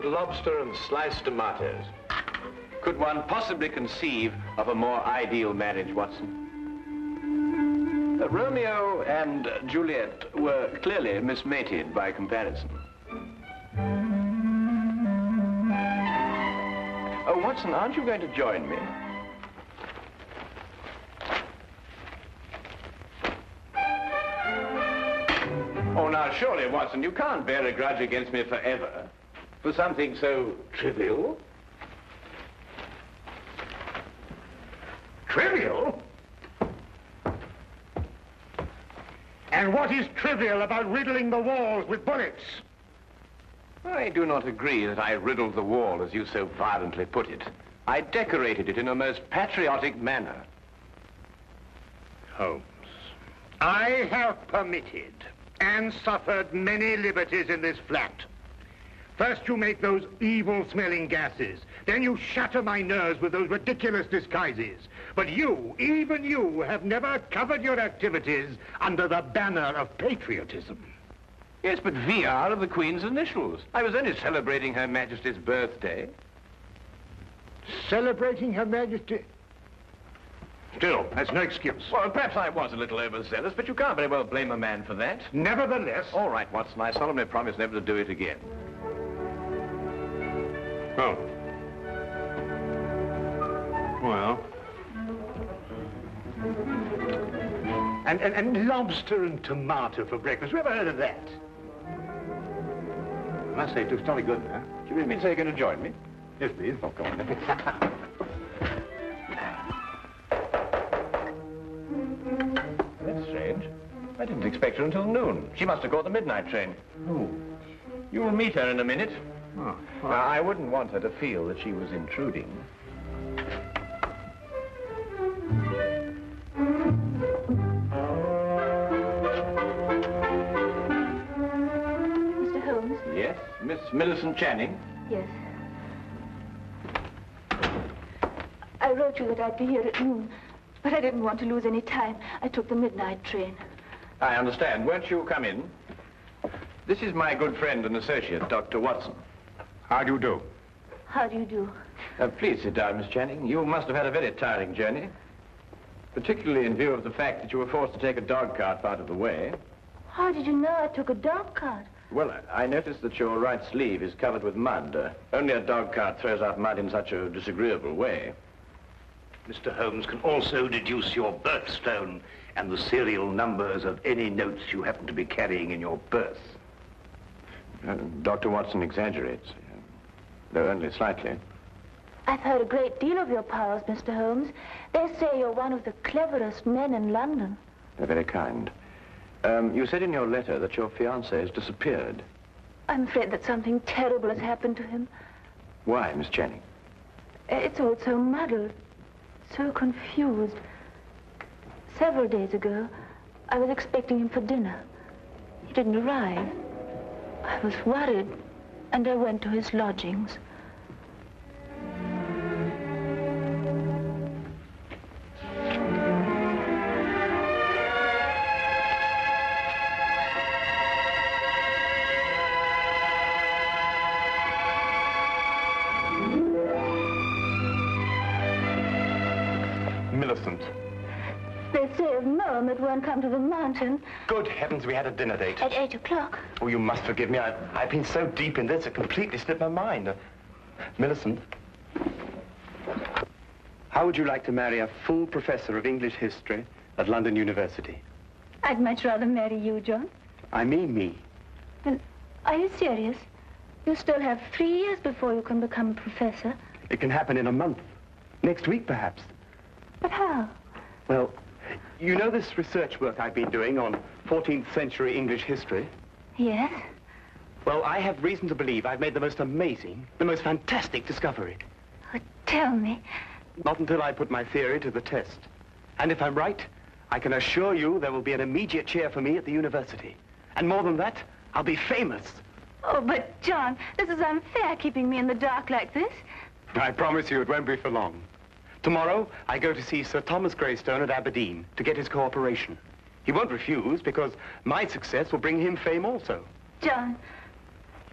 boiled lobster and sliced tomatoes. Could one possibly conceive of a more ideal marriage, Watson? Romeo and Juliet were clearly mismated by comparison. Oh, Watson, aren't you going to join me? Oh, now, surely, Watson, you can't bear a grudge against me forever for something so trivial. Trivial? And what is trivial about riddling the walls with bullets? I do not agree that I riddled the wall, as you so violently put it. I decorated it in a most patriotic manner. Holmes, I have permitted and suffered many liberties in this flat. First you make those evil-smelling gases. Then you shatter my nerves with those ridiculous disguises. But you, even you, have never covered your activities under the banner of patriotism. Yes, but VR are the Queen's initials. I was only celebrating Her Majesty's birthday. Celebrating Her Majesty? Still, that's no excuse. Well, perhaps I was a little overzealous, but you can't very well blame a man for that. Nevertheless... All right, Watson, I solemnly promise never to do it again. Oh. Well... And lobster and tomato for breakfast. You ever heard of that? I must say, it looks jolly good, huh? Do you really mean to say you're going to join me? Yes, please. Oh, come on. That's strange. I didn't expect her until noon. She must have caught the midnight train. Oh. You'll meet her in a minute. Oh. Now, I wouldn't want her to feel that she was intruding. Mr. Holmes? Yes, Miss Millicent Channing? Yes. I wrote you that I'd be here at noon, but I didn't want to lose any time. I took the midnight train. I understand. Won't you come in? This is my good friend and associate, Dr. Watson. How do you do? How do you do? Please sit down, Miss Channing. You must have had a very tiring journey, particularly in view of the fact that you were forced to take a dog cart out of the way. How did you know I took a dog cart? Well, I noticed that your right sleeve is covered with mud. Only a dog cart throws out mud in such a disagreeable way. Mr. Holmes can also deduce your birthstone and the serial numbers of any notes you happen to be carrying in your purse. Dr. Watson exaggerates, though only slightly. I've heard a great deal of your powers, Mr. Holmes. They say you're one of the cleverest men in London. They're very kind. You said in your letter that your fiancé has disappeared. I'm afraid that something terrible has happened to him. Why, Miss Channing? It's all so muddled, so confused. Several days ago, I was expecting him for dinner. He didn't arrive. I was worried, and I went to his lodgings. Millicent. They say of Mom it won't come to the mountain. Good heavens, we had a dinner date. At 8 o'clock. Oh, you must forgive me. I've been so deep in this, it completely slipped my mind. Millicent, how would you like to marry a full professor of English history at London University? I'd much rather marry you, John. I mean me. Well, are you serious? You still have 3 years before you can become a professor. It can happen in a month. Next week, perhaps. But how? Well, you know this research work I've been doing on 14th century English history? Yes? Well, I have reason to believe I've made the most amazing, the most fantastic discovery. Oh, tell me. Not until I put my theory to the test. And if I'm right, I can assure you there will be an immediate cheer for me at the university. And more than that, I'll be famous. Oh, but John, this is unfair, keeping me in the dark like this. I promise you it won't be for long. Tomorrow, I go to see Sir Thomas Greystone at Aberdeen to get his cooperation. He won't refuse because my success will bring him fame also. John,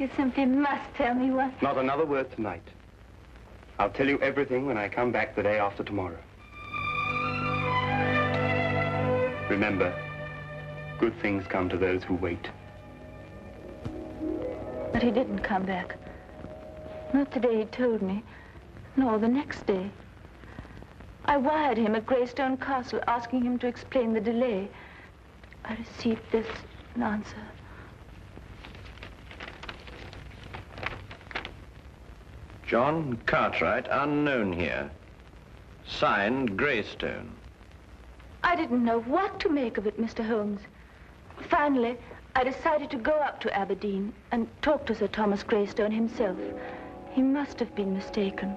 You simply must tell me what... Not another word tonight. I'll tell you everything when I come back the day after tomorrow. Remember, good things come to those who wait. But he didn't come back. Not the day he told me, nor the next day. I wired him at Greystone Castle asking him to explain the delay. I received this answer. John Cartwright, unknown here. Signed, Greystone. I didn't know what to make of it, Mr. Holmes. Finally, I decided to go up to Aberdeen and talk to Sir Thomas Greystone himself. He must have been mistaken.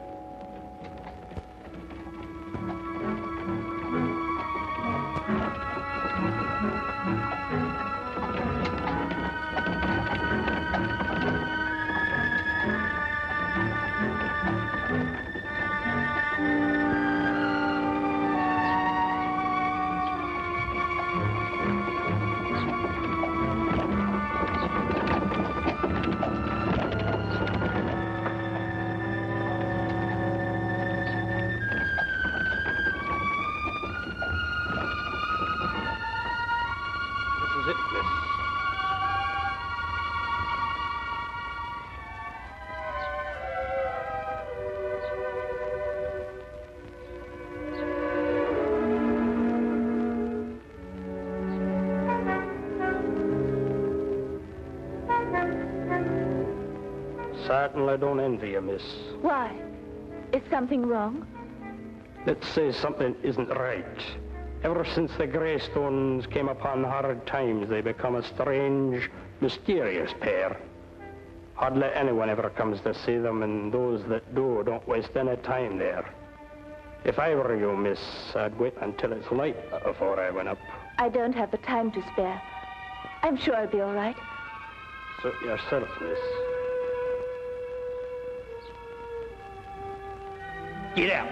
Certainly don't envy you, miss. Why? Is something wrong? Let's say something isn't right. Ever since the Greystones came upon hard times, they become a strange, mysterious pair. Hardly anyone ever comes to see them, and those that do don't waste any time there. If I were you, miss, I'd wait until it's light before I went up. I don't have the time to spare. I'm sure I'll be all right. Suit yourself, miss. Get out.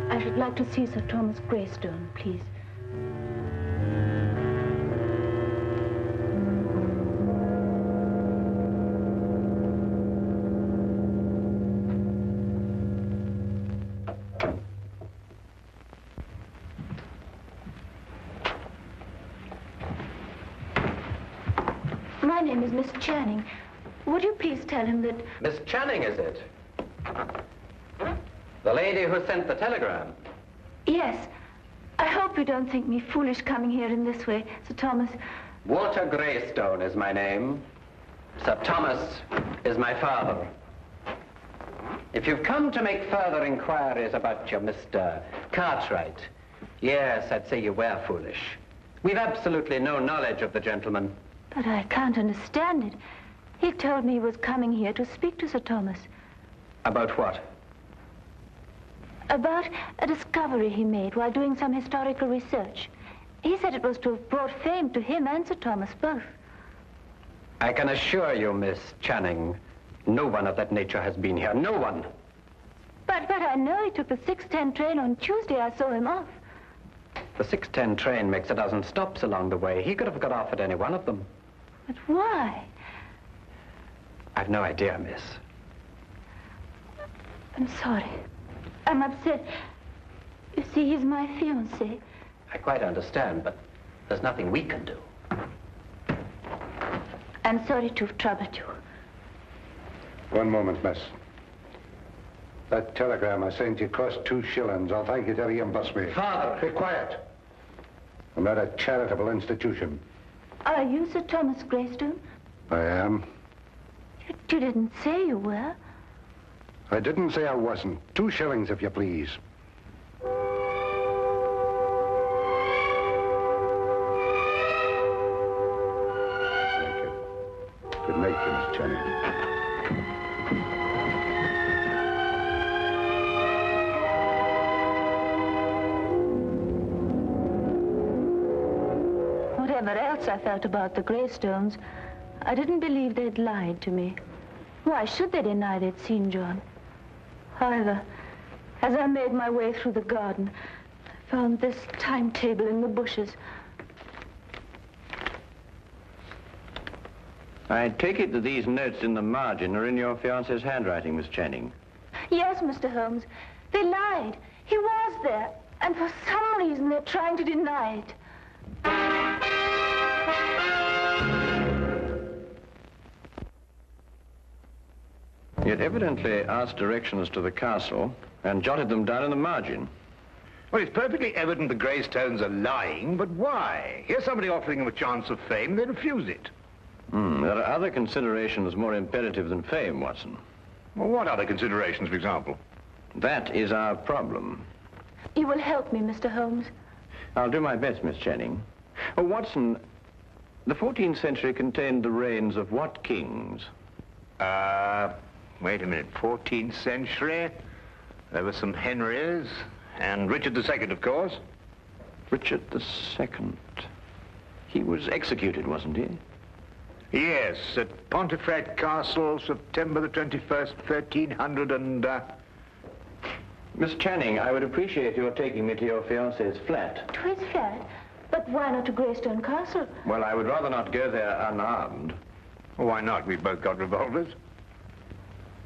I'd like to see Sir Thomas Greystone, please. My name is Miss Channing. Would you please tell him that... Miss Channing, is it? The lady who sent the telegram? Yes. I hope you don't think me foolish coming here in this way, Sir Thomas. Walter Greystone is my name. Sir Thomas is my father. If you've come to make further inquiries about your Mr. Cartwright, yes, I'd say you were foolish. We've absolutely no knowledge of the gentleman. But I can't understand it. He told me he was coming here to speak to Sir Thomas. About what? About a discovery he made while doing some historical research. He said it was to have brought fame to him and Sir Thomas both. I can assure you, Miss Channing, no one of that nature has been here. No one. But I know he took the 6:10 train on Tuesday. I saw him off. The 6:10 train makes a dozen stops along the way. He could have got off at any one of them. But why? I've no idea, miss. I'm sorry. I'm upset. You see, he's my fiancé. I quite understand, but there's nothing we can do. I'm sorry to have troubled you. One moment, miss. That telegram I sent you cost 2 shillings. I'll thank you to reimburse me. Father! Be quiet. I'm not a charitable institution. Are you Sir Thomas Greystone? I am. You didn't say you were. I didn't say I wasn't. 2 shillings, if you please. Thank you. Good night, to Miss Channing. Whatever else I felt about the Greystones, I didn't believe they'd lied to me. Why should they deny they'd seen John? However, as I made my way through the garden, I found this timetable in the bushes. I take it that these notes in the margin are in your fiancé's handwriting, Miss Channing. Yes, Mr. Holmes, they lied. He was there, and for some reason they're trying to deny it. He had evidently asked directions to the castle and jotted them down in the margin. Well, it's perfectly evident the Greystones are lying, but why? Here's somebody offering them a chance of fame, they refuse it. There are other considerations more imperative than fame, Watson. Well, what other considerations, for example? That is our problem. You will help me, Mr. Holmes. I'll do my best, Miss Channing. Oh, Watson, the 14th century contained the reigns of what kings? Wait a minute, 14th century? There were some Henrys, and Richard II, of course. Richard II. He was executed, wasn't he? Yes, at Pontefract Castle, September the 21st, 1300 and... Miss Channing, I would appreciate your taking me to your fiancé's flat. To his flat? But why not to Greystone Castle? Well, I would rather not go there unarmed. Why not? We've both got revolvers.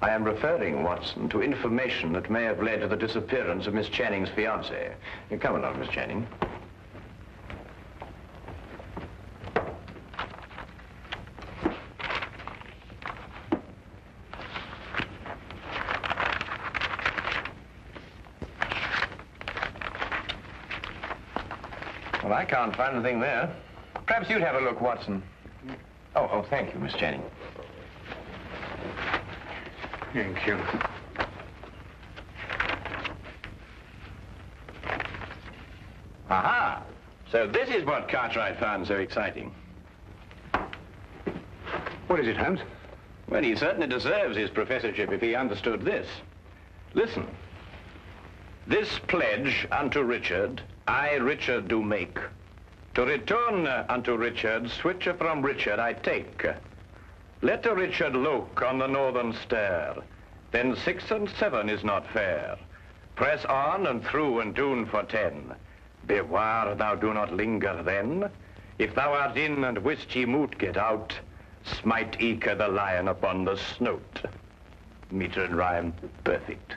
I am referring, Watson, to information that may have led to the disappearance of Miss Channing's fiancé. Come along, Miss Channing. Well, I can't find anything there. Perhaps you'd have a look, Watson. Oh, thank you, Miss Channing. Thank you. Aha! So this is what Cartwright found so exciting. What is it, Holmes? Well, he certainly deserves his professorship if he understood this. Listen. This pledge unto Richard, I, Richard, do make. To return unto Richard, switcher from Richard I take. Let a Richard look on the northern stair, then 6 and 7 is not fair. Press on and through and tune for 10. Beware thou do not linger then. If thou art in and wist ye moot get out, smite eke the lion upon the snout. Meter and rhyme, perfect.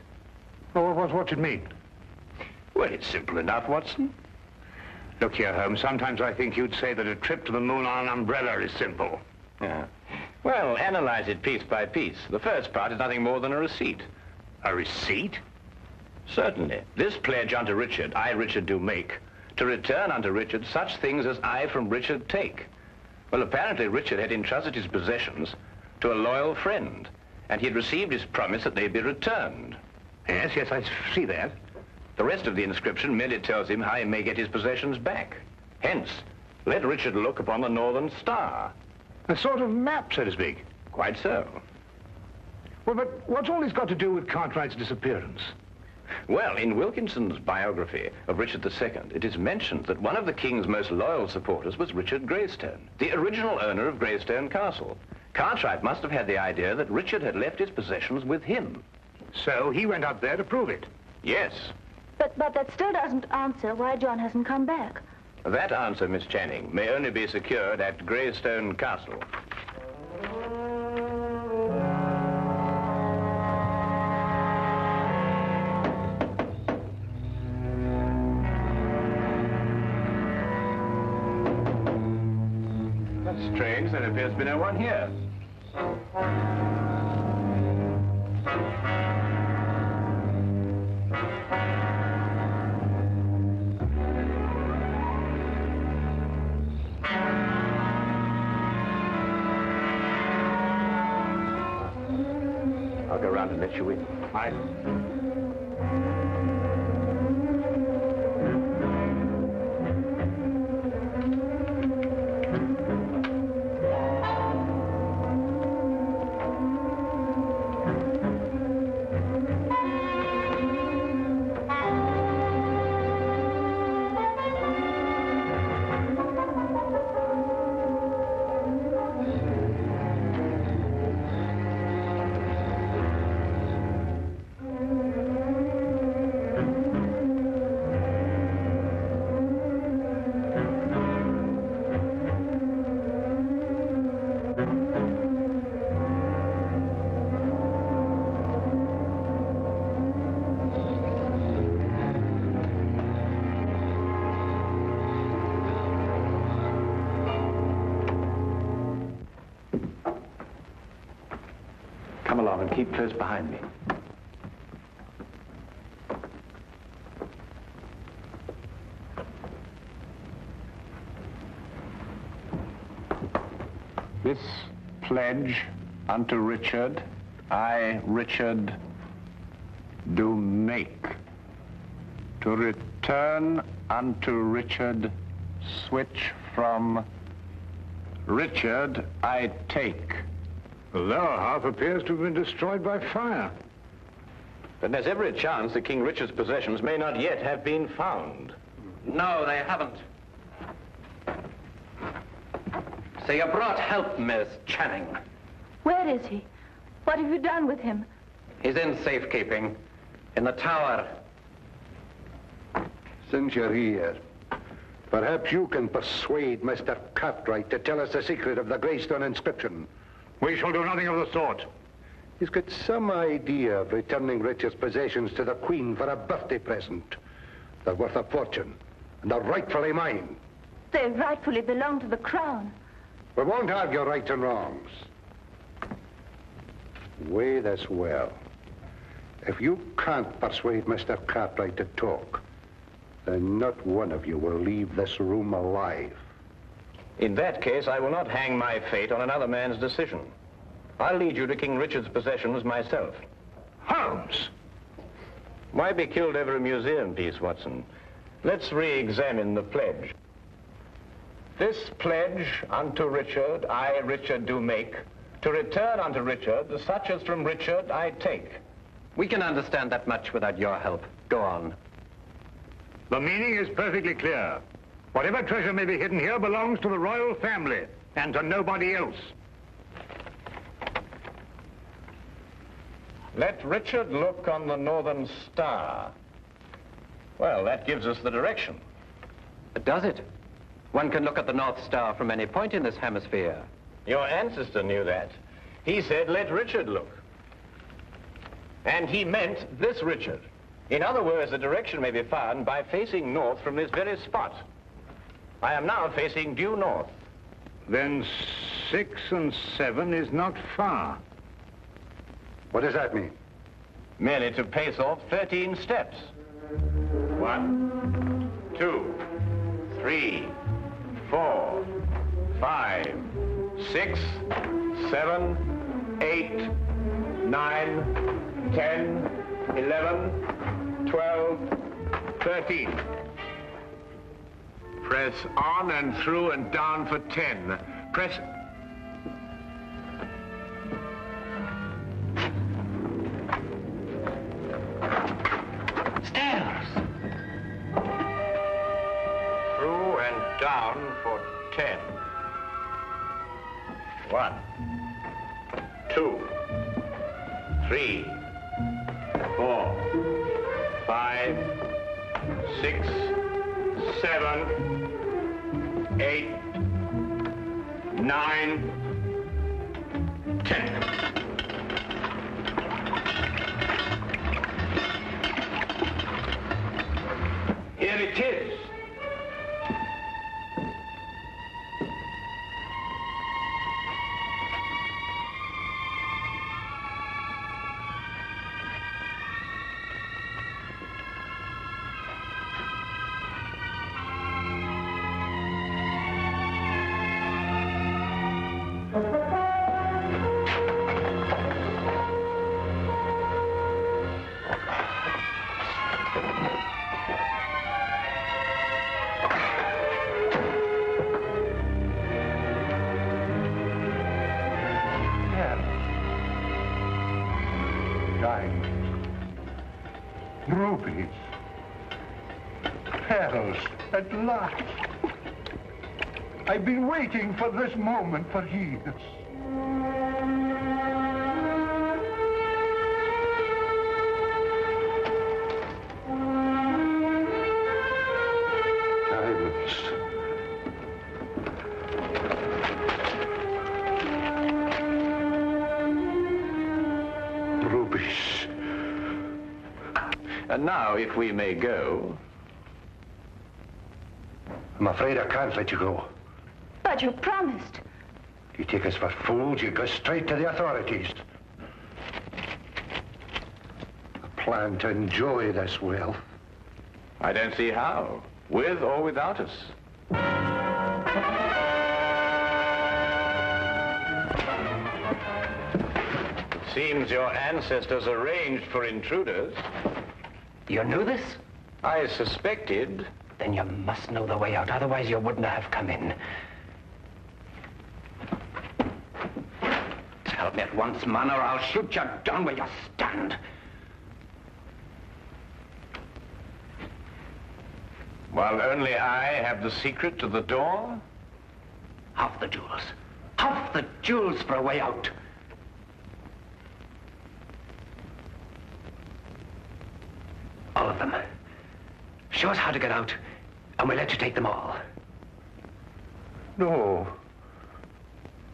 Oh, what's it mean? Well, it's simple enough, Watson. Look here, Holmes, sometimes I think you'd say that a trip to the moon on an umbrella is simple. Yeah. Well, analyze it piece by piece. The first part is nothing more than a receipt. A receipt? Certainly. This pledge unto Richard, I, Richard, do make, to return unto Richard such things as I from Richard take. Well, apparently Richard had entrusted his possessions to a loyal friend, and he had received his promise that they be returned. Yes, I see that. The rest of the inscription merely tells him how he may get his possessions back. Hence, let Richard look upon the northern star. A sort of map, so to speak. Quite so. Well, but what's all this got to do with Cartwright's disappearance? Well, in Wilkinson's biography of Richard II, it is mentioned that one of the king's most loyal supporters was Richard Greystone, the original owner of Greystone Castle. Cartwright must have had the idea that Richard had left his possessions with him. So he went up there to prove it? Yes. But that still doesn't answer why John hasn't come back. That answer, Miss Channing, may only be secured at Greystone Castle. Strange, there appears to be no one here. I'll go round and let you in. Aye. Come along and keep close behind me. This pledge unto Richard, I, Richard, do make, to return unto Richard, switch from Richard I take. The lower half appears to have been destroyed by fire. Then there's every chance that King Richard's possessions may not yet have been found. No, they haven't. So you brought help, Miss Channing. Where is he? What have you done with him? He's in safekeeping, in the tower. Since you're here, perhaps you can persuade Mr. Cartwright to tell us the secret of the Greystone inscription. We shall do nothing of the sort. He's got some idea of returning Richard's possessions to the Queen for a birthday present. They're worth a fortune, and they're rightfully mine. They rightfully belong to the crown. We won't argue rights and wrongs. Weigh this well. If you can't persuade Mr. Cartwright to talk, then not one of you will leave this room alive. In that case, I will not hang my fate on another man's decision. I'll lead you to King Richard's possessions myself. Holmes! Why be killed over a museum piece, Watson? Let's re-examine the pledge. This pledge unto Richard, I, Richard, do make, to return unto Richard such as from Richard I take. We can understand that much without your help. Go on. The meaning is perfectly clear. Whatever treasure may be hidden here belongs to the royal family and to nobody else. Let Richard look on the northern star. Well, that gives us the direction. Does it? One can look at the North Star from any point in this hemisphere. Your ancestor knew that. He said, let Richard look. And he meant this Richard. In other words, the direction may be found by facing north from this very spot. I am now facing due north. Then 6 and 7 is not far. What does that mean? Merely to pace off 13 steps. 1, 2, 3, 4, 5, 6, 7, 8, 9, 10, 11, 12, 13. Press on and through and down for 10. Press... Stairs! Through and down for 10. 1, 2, 3, 4, 5, 6, 7, 8, 9, 10. Here it is. Rubies. Pearls, at last. I've been waiting for this moment for years. Diamonds. Rubies. And now, if we may go. I'm afraid I can't let you go. But you promised. You take us for fools, you go straight to the authorities. I plan to enjoy this wealth. I don't see how, with or without us. Seems your ancestors arranged for intruders. You knew this? I suspected. Then you must know the way out, otherwise you wouldn't have come in. Tell me at once, man, or I'll shoot you down where you stand. While only I have the secret to the door? Half the jewels. Half the jewels for a way out. All of them. Show us how to get out, and we'll let you take them all. No.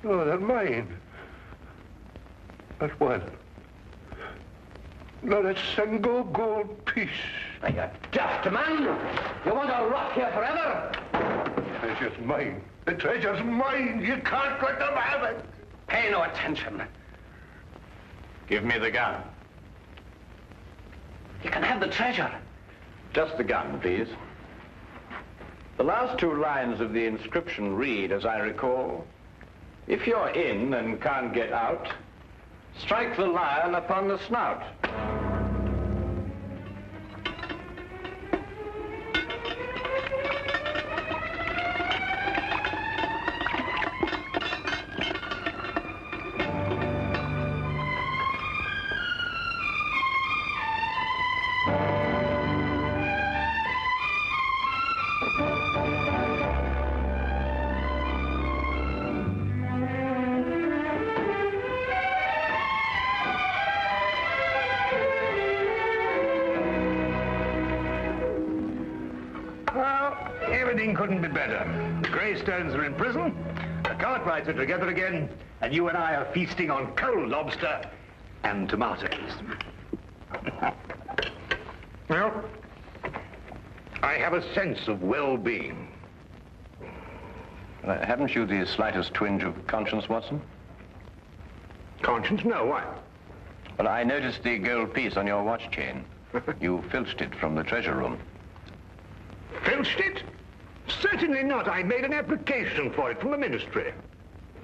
No, they're mine. Not one. Not a single gold piece. Are you daft, man? You want to rot here forever? The treasure's mine. The treasure's mine. You can't let them have it. Pay no attention. Give me the gun. You can have the treasure. Just the gun, please. The last two lines of the inscription read, as I recall, if you're in and can't get out, strike the lion upon the snout. Everything couldn't be better. The Greystones are in prison, the Cartwrights are together again, and you and I are feasting on cold lobster and tomatoes. Well, I have a sense of well-being. Haven't you the slightest twinge of conscience, Watson? Conscience? No, why? Well, I noticed the gold piece on your watch chain. You filched it from the treasure room. Filched it? Certainly not. I made an application for it from the ministry.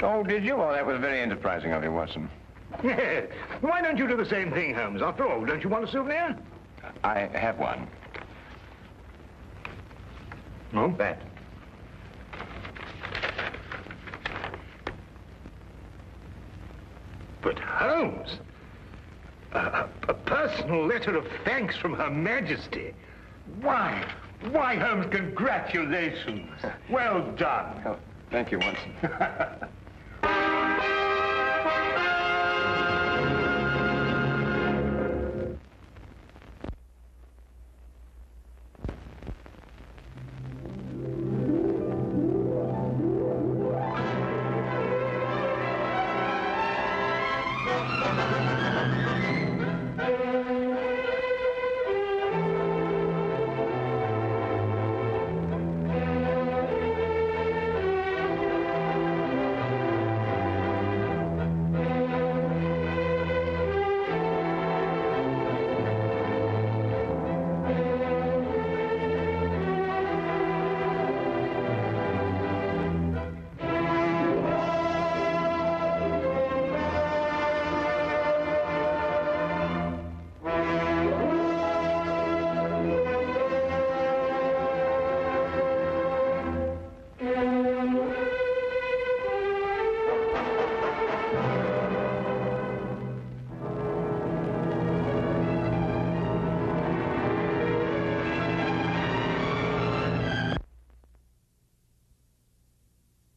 Oh, did you? Oh, that was very enterprising of you, Watson. Why don't you do the same thing, Holmes? After all, don't you want a souvenir? I have one. Oh, that. But Holmes, a personal letter of thanks from Her Majesty. Why, Holmes, congratulations. Well done. Oh, thank you, Watson.